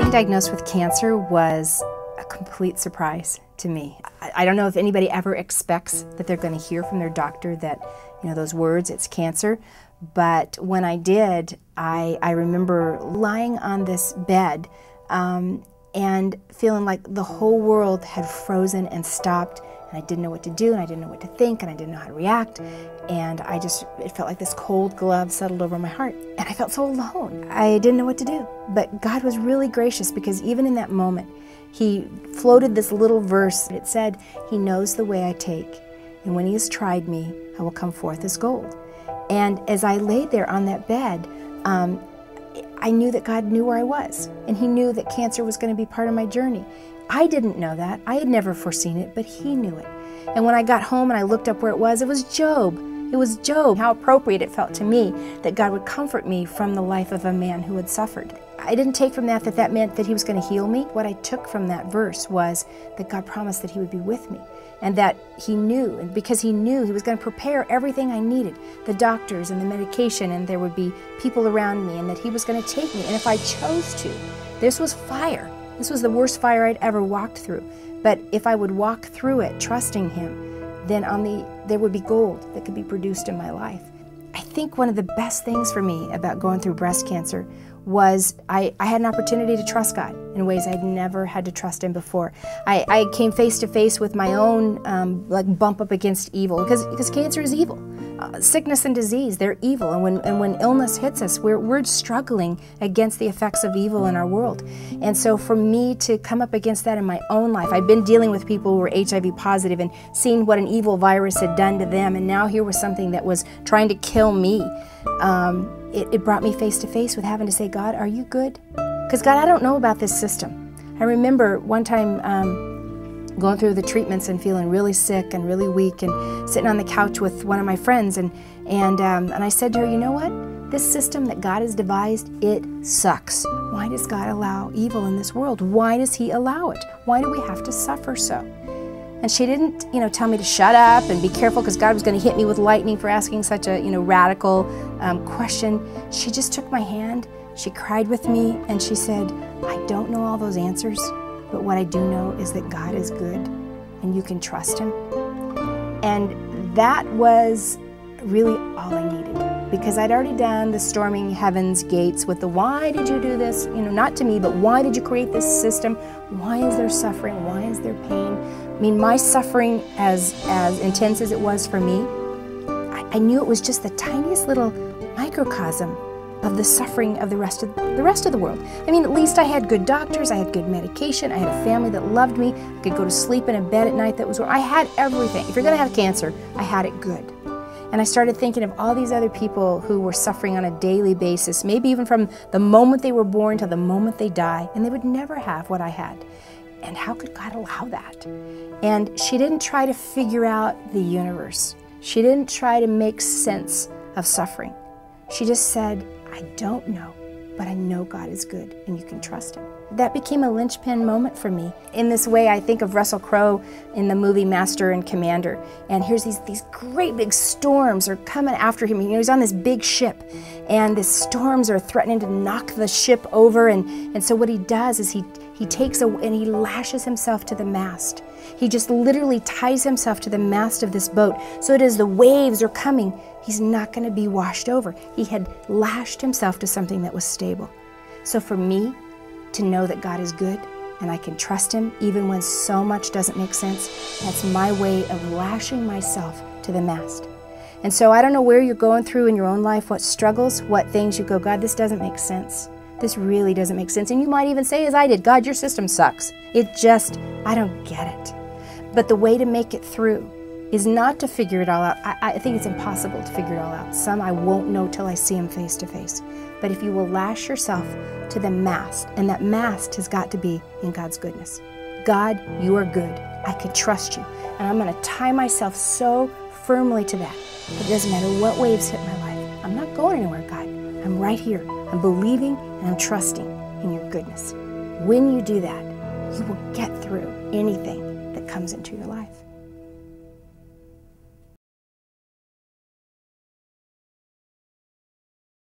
Being diagnosed with cancer was a complete surprise to me. I don't know if anybody ever expects that they're going to hear from their doctor that, those words, it's cancer. But when I did, I remember lying on this bed and feeling like the whole world had frozen and stopped, and I didn't know what to do, and I didn't know what to think, and I didn't know how to react, and it felt like this cold glove settled over my heart, and I felt so alone. I didn't know what to do, but God was really gracious, because even in that moment, He floated this little verse. It said, "He knows the way I take, and when He has tried me, I will come forth as gold." And as I laid there on that bed, I knew that God knew where I was, and He knew that cancer was going to be part of my journey. I didn't know that. I had never foreseen it, but He knew it. And when I got home and I looked up where it was Job. It was Job. How appropriate it felt to me that God would comfort me from the life of a man who had suffered. I didn't take from that that meant that He was going to heal me. What I took from that verse was that God promised that He would be with me, and that He knew, and because He knew, He was going to prepare everything I needed, the doctors and the medication, and there would be people around me, and that He was going to take me. And if I chose to, this was fire. This was the worst fire I'd ever walked through. But if I would walk through it trusting Him, then there would be gold that could be produced in my life. I think one of the best things for me about going through breast cancer was I had an opportunity to trust God in ways I'd never had to trust Him before. I came face to face with my own bump up against evil, because cancer is evil. Sickness and disease, they're evil, and when illness hits us, we're struggling against the effects of evil in our world. And so for me to come up against that in my own life, I've been dealing with people who were HIV positive and seeing what an evil virus had done to them, and now here was something that was trying to kill me. It brought me face to face with having to say, God, are you good? Because God, I don't know about this system. I remember one time going through the treatments and feeling really sick and really weak, and sitting on the couch with one of my friends, and I said to her, you know what? This system that God has devised, it sucks. Why does God allow evil in this world? Why does He allow it? Why do we have to suffer so? And she didn't, tell me to shut up and be careful because God was going to hit me with lightning for asking such a, radical question. She just took my hand, she cried with me, and she said, I don't know all those answers, but what I do know is that God is good and you can trust Him. And that was really all I needed, because I'd already done the storming heaven's gates with the why did you do this? Not to me, but why did you create this system? Why is there suffering? Why is there pain? I mean, my suffering, as intense as it was for me, I knew it was just the tiniest little microcosm of the suffering of the rest of the world. I mean, at least I had good doctors, I had good medication, I had a family that loved me, I could go to sleep in a bed at night that was where I had everything. If you're going to have cancer, I had it good. And I started thinking of all these other people who were suffering on a daily basis, maybe even from the moment they were born to the moment they die, and they would never have what I had. And how could God allow that? And she didn't try to figure out the universe. She didn't try to make sense of suffering. She just said, I don't know, but I know God is good and you can trust Him. That became a linchpin moment for me. In this way, I think of Russell Crowe in the movie Master and Commander. And here's these great big storms are coming after him. He's on this big ship, and the storms are threatening to knock the ship over. And so what he does is he takes and he lashes himself to the mast. He just literally ties himself to the mast of this boat so that as the waves are coming, he's not going to be washed over. He had lashed himself to something that was stable. So for me, to know that God is good and I can trust Him even when so much doesn't make sense, that's my way of lashing myself to the mast. And so I don't know where you're going through in your own life, what struggles, what things you go, God, this doesn't make sense. This really doesn't make sense. And you might even say, as I did, God, your system sucks. I don't get it. But the way to make it through is not to figure it all out. I think it's impossible to figure it all out. Some I won't know till I see Him face to face. But if you will lash yourself to the mast, and that mast has got to be in God's goodness. God, you are good. I can trust you. And I'm going to tie myself so firmly to that. It doesn't matter what waves hit my life. I'm not going anywhere, God. I'm right here. I'm believing and I'm trusting in your goodness. When you do that, you will get through anything that comes into your life.